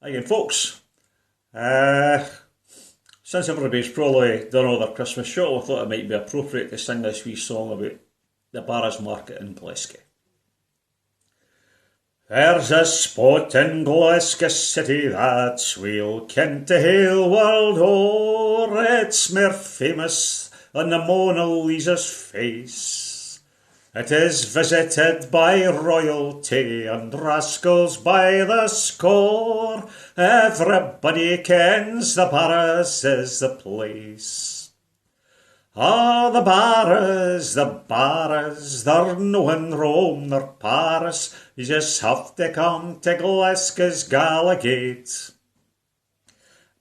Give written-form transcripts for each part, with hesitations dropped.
Again, folks, uh, since everybody's probably done all their Christmas show, I thought it might be appropriate to sing this wee song about the Barras Market in Glasgow. There's a spot in Glasgow city that's weel kent the hale world o'er. It's mair famous than the Mona Lisa's face. It is visited by royalty and rascals by the score. Everybody kens the Barras is the place. Ah, the Barras, they're no in Rome nor Paris. You just have to come to Glasgow's Gala Gate.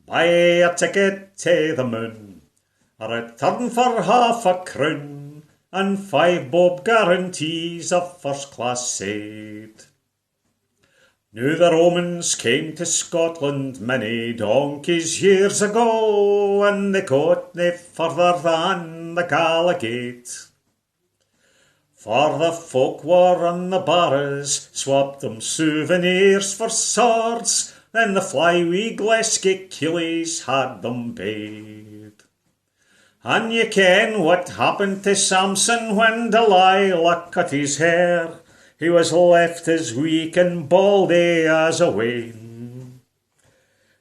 Buy a ticket to the moon, a return for half a crown, and 5 bob guarantees a first-class seat. Now the Romans came to Scotland many donkeys years ago, and they got nae further than the Gala Gate. For the folk war on the Barras swapped them souvenirs for swords, then the fly-wee Glasgow killies had them bade. And ye ken what happened to Samson when Delilah cut his hair. He was left as weak and baldy as a wane,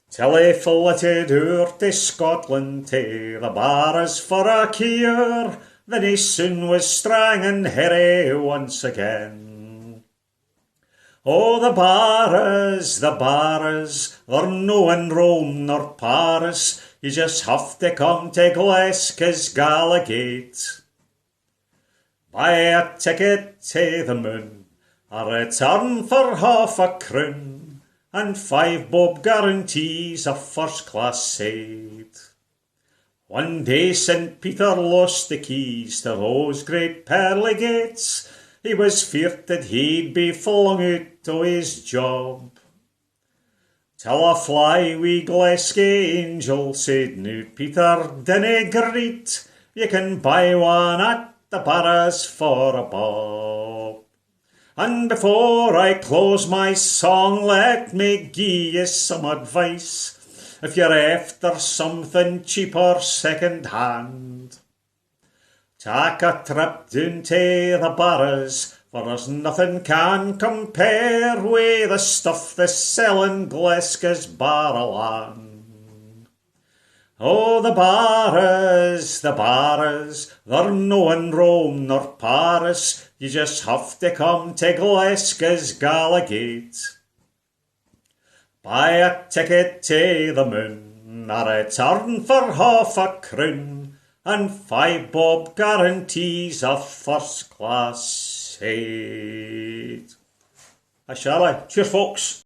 till he flitted o'er to Scotland to the Barras for a cure. Then he soon was strang and hairy once again. Oh, the Barras, they're no in Rome nor Paris. You just have to come to Glasgow's Gala Gate. Buy a ticket to the moon, a return for half a crown, and 5 bob guarantees a first-class seat. One day St. Peter lost the keys to those great pearly gates. He was feared that he'd be flung out o' his job, till a fly-wee Glasgow angel said, "Now Peter, dinna greet, you can buy one at the Barras for a bob." And before I close my song, let me gie you some advice. If you're after something cheap or second hand, take a trip down to the Barras, for there's nothing can compare with the stuff they sell in Glasgow's Barraland. Oh, the Barras, they're no in Rome nor Paris. You just have to come to Glasgow's Gala Gate. Buy a ticket to the moon, a return for half a crown, and 5 bob guarantees a first-class seat. Shall I? Cheers, folks.